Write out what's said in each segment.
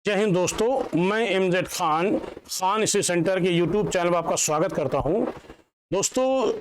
जय हिंद दोस्तों, मैं एमजेड खान हिस्ट्री सेंटर के यूट्यूब चैनल पर आपका स्वागत करता हूं। दोस्तों,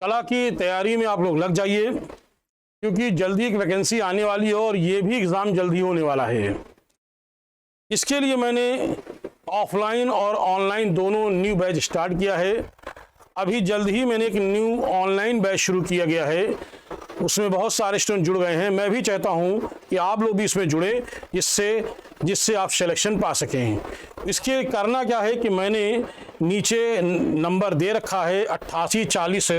कला की तैयारी में आप लोग लग जाइए क्योंकि जल्दी एक वैकेंसी आने वाली है और ये भी एग्ज़ाम जल्दी होने वाला है। इसके लिए मैंने ऑफलाइन और ऑनलाइन दोनों न्यू बैच स्टार्ट किया है। अभी जल्द ही मैंने एक न्यू ऑनलाइन बैच शुरू किया गया है, उसमें बहुत सारे स्टूडेंट जुड़ गए हैं। मैं भी चाहता हूं कि आप लोग भी इसमें जुड़े जिससे आप सिलेक्शन पा सकें। इसके करना क्या है कि मैंने नीचे नंबर दे रखा है 88 40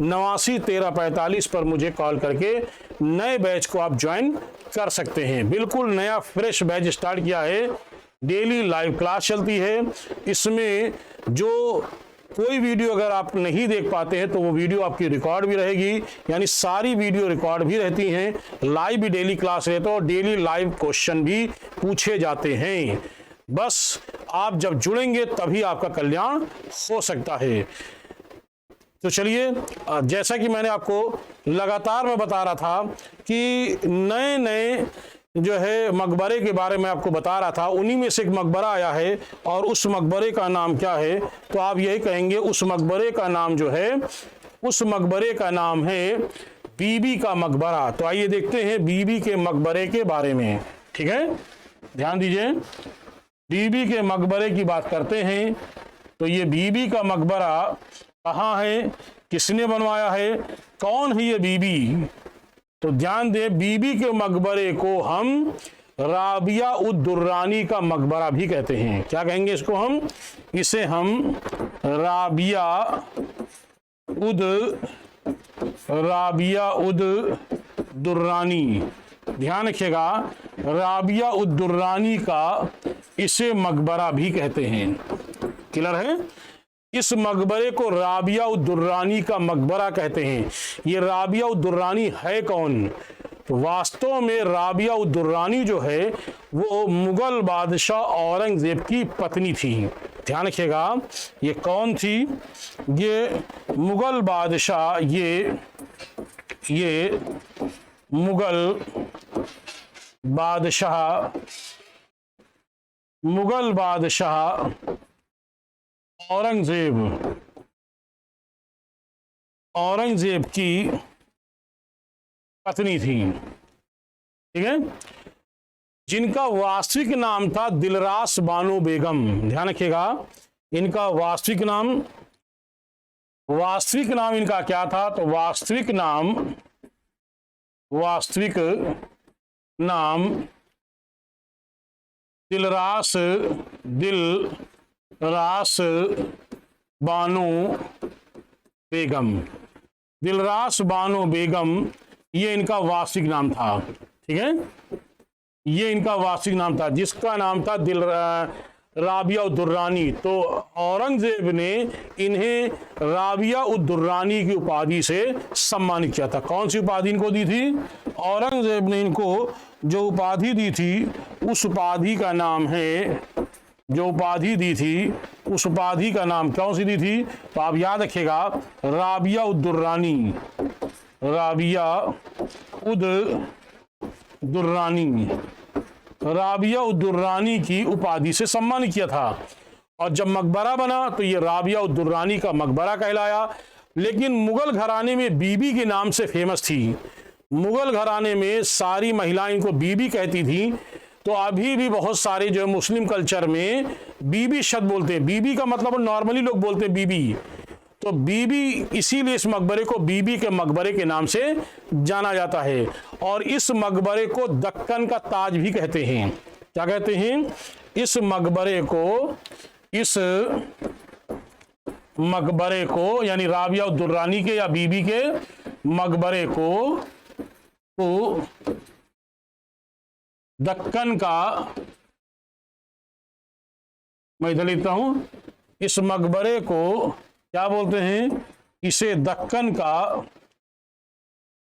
89 13 45 पर मुझे कॉल करके नए बैच को आप ज्वाइन कर सकते हैं। बिल्कुल नया फ्रेश बैच स्टार्ट किया है। डेली लाइव क्लास चलती है। इसमें जो कोई वीडियो अगर आप नहीं देख पाते हैं तो वो वीडियो आपकी रिकॉर्ड भी रहेगी, यानी सारी वीडियो रिकॉर्ड भी रहती हैं। लाइव भी डेली क्लास रहता है और डेली लाइव क्वेश्चन भी पूछे जाते हैं। बस आप जब जुड़ेंगे तभी आपका कल्याण हो सकता है। तो चलिए, जैसा कि मैंने आपको लगातार मैं बता रहा था कि नए नए जो है मकबरे के बारे में आपको बता रहा था, उन्हीं में से एक मकबरा आया है और उस मकबरे का नाम क्या है तो आप यही कहेंगे उस मकबरे का नाम जो है, उस मकबरे का नाम है बीबी का मकबरा। तो आइए देखते हैं बीबी के मकबरे के बारे में। ठीक है, ध्यान दीजिए, बीबी के मकबरे की बात करते हैं। तो ये बीबी का मकबरा कहाँ है, किसने बनवाया है, कौन है ये बीबी? तो ध्यान दें, बीबी के मकबरे को हम राबिया उद दुर्रानी का मकबरा भी कहते हैं। क्या कहेंगे इसको? इसे हम राबिया उद दुर्रानी, ध्यान रखिएगा, राबिया उद दुर्रानी का इसे मकबरा भी कहते हैं। क्लियर है? इस मकबरे को राबिया उद दुर्रानी का मकबरा कहते हैं। ये राबिया उद दुर्रानी है कौन? तो वास्तव में राबिया उद दुर्रानी जो है वो मुगल बादशाह औरंगजेब की पत्नी थी। ध्यान रखिएगा, ये कौन थी? ये मुगल बादशाह, ये मुगल बादशाह औरंगजेब की पत्नी थी। ठीक है, जिनका वास्तविक नाम था दिलरास बानो बेगम। ध्यान रखिएगा, इनका वास्तविक नाम इनका क्या था? तो वास्तविक नाम दिलरास बानो बेगम। दिलरास बानो बेगम, ये इनका वास्तविक नाम था। ठीक है, ये इनका वास्तविक नाम था, जिसका नाम था राबिया उद दुर्रानी। तो औरंगजेब ने इन्हें राबिया उद दुर्रानी की उपाधि से सम्मानित किया था। कौन सी उपाधि इनको दी थी? औरंगजेब ने इनको जो उपाधि दी थी उस उपाधि का नाम है, जो उपाधि दी थी उस उपाधि का नाम कौन सी दी थी? तो आप याद रखिएगा, राबिया उद दुर्रानी, राबिया उद दुर्रानी की उपाधि से सम्मानित किया था। और जब मकबरा बना तो ये राबिया उद दुर्रानी का मकबरा कहलाया। लेकिन मुगल घराने में बीबी के नाम से फेमस थी। मुगल घराने में सारी महिलाएं इनको बीबी कहती थी। तो अभी भी बहुत सारे जो मुस्लिम कल्चर में बीबी शब्द बोलते हैं। बीबी का मतलब नॉर्मली लोग बोलते हैं बीबी। तो बीबी, इसीलिए इस मकबरे को बीबी के मकबरे के नाम से जाना जाता है। और इस मकबरे को दक्कन का ताज भी कहते हैं। क्या कहते हैं? इस मकबरे को यानी राबिया उद दुर्रानी के या बीबी के मकबरे को दक्कन का, मैं इधर लिखता हूं, इस मकबरे को क्या बोलते हैं? इसे दक्कन का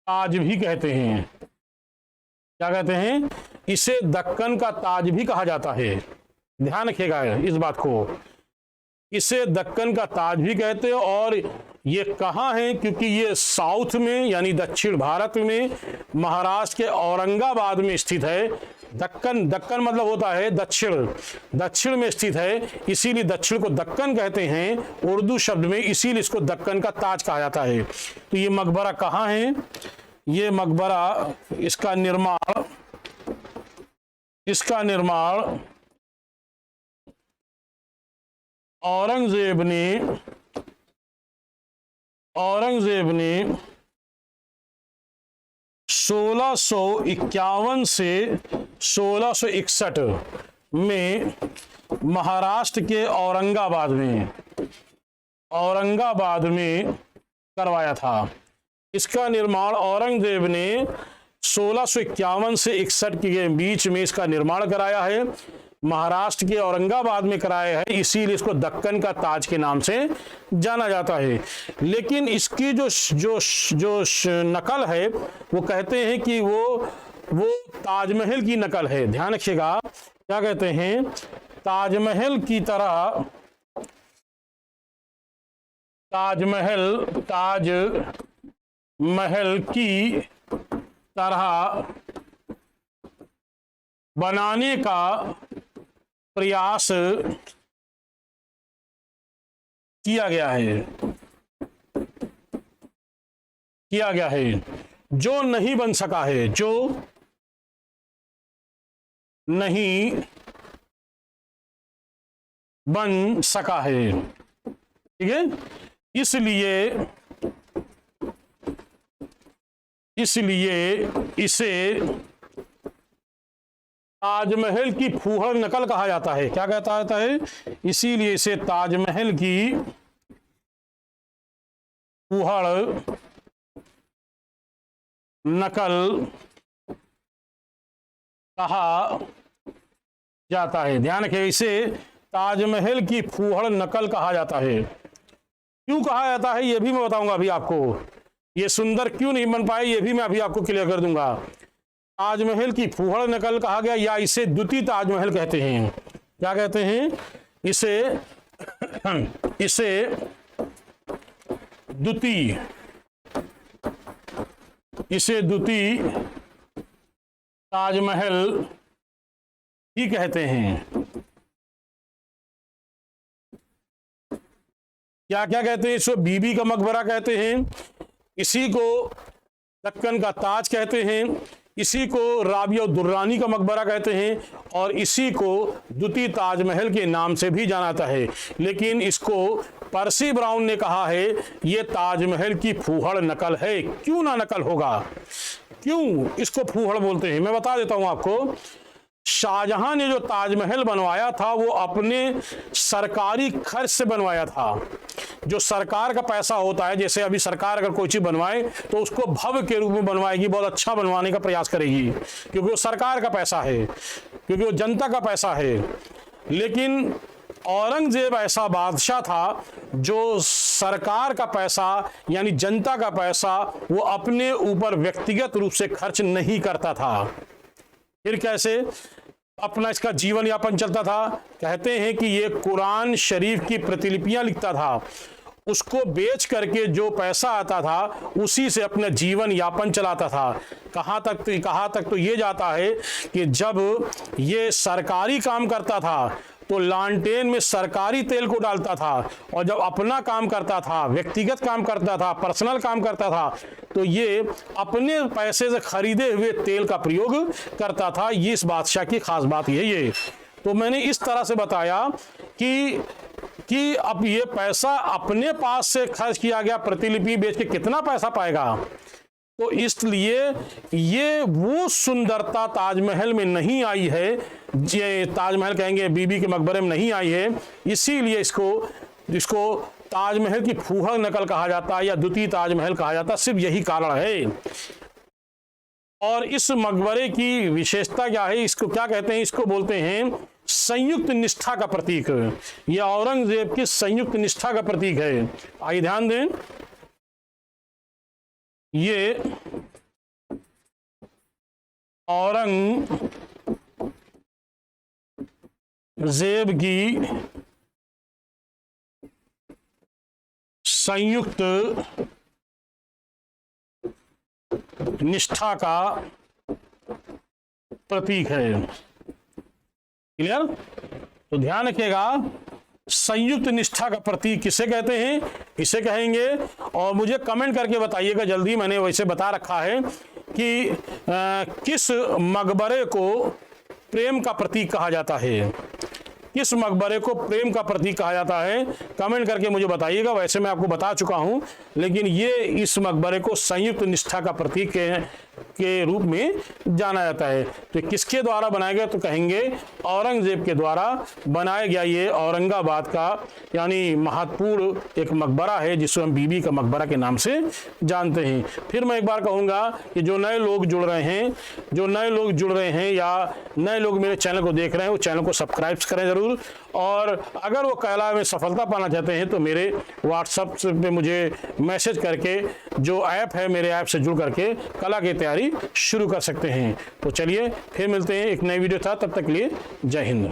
ताज भी कहते हैं। क्या कहते हैं? इसे दक्कन का ताज भी कहा जाता है। ध्यान रखिएगा इस बात को, इसे दक्कन का ताज भी कहते हैं। और ये कहाँ है? क्योंकि ये साउथ में यानी दक्षिण भारत में महाराष्ट्र के औरंगाबाद में स्थित है। दक्कन, दक्कन मतलब होता है दक्षिण, दक्षिण में स्थित है, इसीलिए दक्षिण को दक्कन कहते हैं उर्दू शब्द में, इसीलिए इसको दक्कन का ताज कहा जाता है। तो ये मकबरा कहाँ है? ये मकबरा, इसका निर्माण औरंगजेब ने 1651 से 1661 में महाराष्ट्र के औरंगाबाद में करवाया था। इसका निर्माण औरंगजेब ने 1651 से 61 के बीच में इसका निर्माण कराया है, महाराष्ट्र के औरंगाबाद में कराया है, इसीलिए इसको दक्कन का ताज के नाम से जाना जाता है। लेकिन इसकी जो नकल है वो कहते हैं कि वो ताजमहल की नकल है। ध्यान रखिएगा, क्या कहते हैं? ताजमहल की तरह बनाने का प्रयास किया गया है, जो नहीं बन सका है, ठीक है। इसलिए इसे ताजमहल की फूहड़ नकल कहा जाता है। क्या कहता है? इसीलिए इसे ताजमहल की फूहड़ नकल कहा जाता है। ध्यान रखिए, इसे ताजमहल की फूहड़ नकल कहा जाता है। क्यों कहा जाता है ये भी मैं बताऊंगा अभी आपको। ये सुंदर क्यों नहीं बन पाए ये भी मैं अभी आपको क्लियर कर दूंगा। ताजमहल की फूहड़ नकल कहा गया, या इसे द्वितीय ताजमहल कहते हैं। क्या कहते हैं? इसे द्वितीय ताजमहल ही कहते हैं। क्या क्या कहते हैं? इसको बीबी का मकबरा कहते हैं, इसी को दक्कन का ताज कहते हैं, इसी को राबिया दुर्रानी का मकबरा कहते हैं, और इसी को द्वितीय ताजमहल के नाम से भी जाना जाता है। लेकिन इसको पर्सी ब्राउन ने कहा है ये ताजमहल की फूहड़ नकल है। क्यों ना नकल होगा? क्यों इसको फूहड़ बोलते हैं मैं बता देता हूं आपको। शाहजहां ने जो ताजमहल बनवाया था वो अपने सरकारी खर्च से बनवाया था। जो सरकार का पैसा होता है, जैसे अभी सरकार अगर कोई चीज बनवाए तो उसको भव्य के रूप में बनवाएगी, बहुत अच्छा बनवाने का प्रयास करेगी, क्योंकि वो सरकार का पैसा है, क्योंकि वो जनता का पैसा है। लेकिन औरंगजेब ऐसा बादशाह था जो सरकार का पैसा यानी जनता का पैसा वो अपने ऊपर व्यक्तिगत रूप से खर्च नहीं करता था। फिर कैसे अपना इसका जीवन यापन चलता था? कहते हैं कि ये कुरान शरीफ की प्रतिलिपियां लिखता था, उसको बेच करके जो पैसा आता था उसी से अपना जीवन यापन चलाता था। कहाँ तक तो ये जाता है कि जब ये सरकारी काम करता था तो लालटेन में सरकारी तेल को डालता था, और जब अपना काम करता था, व्यक्तिगत काम करता था, पर्सनल काम करता था, तो ये अपने पैसे से खरीदे हुए तेल का प्रयोग करता था। ये इस बादशाह की खास बात ये तो मैंने इस तरह से बताया कि अब ये पैसा अपने पास से खर्च किया गया, प्रतिलिपि बेच के कितना पैसा पाएगा। तो इसलिए ये वो सुंदरता ताजमहल में नहीं आई है, ये ताजमहल कहेंगे बीबी के मकबरे में नहीं आई है, इसीलिए इसको ताजमहल की फूहड़ नकल कहा जाता है या द्वितीय ताजमहल कहा जाता है। सिर्फ यही कारण है। और इस मकबरे की विशेषता क्या है? इसको क्या कहते हैं? इसको बोलते हैं संयुक्त निष्ठा का प्रतीक। यह औरंगजेब की संयुक्त निष्ठा का प्रतीक है। आइए ध्यान दें, ये औरंगजेब की संयुक्त निष्ठा का प्रतीक है। क्लियर? तो ध्यान रखिएगा, संयुक्त निष्ठा का प्रतीक किसे कहते हैं, इसे कहेंगे। और मुझे कमेंट करके बताइएगा जल्दी, मैंने वैसे बता रखा है कि किस मकबरे को प्रेम का प्रतीक कहा जाता है, किस मकबरे को प्रेम का प्रतीक कहा जाता है, कमेंट करके मुझे बताइएगा। वैसे मैं आपको बता चुका हूं, लेकिन ये इस मकबरे को संयुक्त निष्ठा का प्रतीक के रूप में जाना जाता है। तो किसके द्वारा बनाया गया, तो कहेंगे औरंगजेब के द्वारा बनाया गया ये औरंगाबाद का यानी महत्वपूर्ण एक मकबरा है, जिसको हम बीबी का मकबरा के नाम से जानते हैं। फिर मैं एक बार कहूँगा कि जो नए लोग जुड़ रहे हैं या नए लोग मेरे चैनल को देख रहे हैं, वो चैनल को सब्सक्राइब करें ज़रूर। और अगर वो कला में सफलता पाना चाहते हैं तो मेरे व्हाट्सएप पे मुझे मैसेज करके जो ऐप है, मेरे ऐप से जुड़ करके कला की तैयारी शुरू कर सकते हैं। तो चलिए फिर मिलते हैं, एक नई वीडियो था, तब तक के लिए जय हिंद।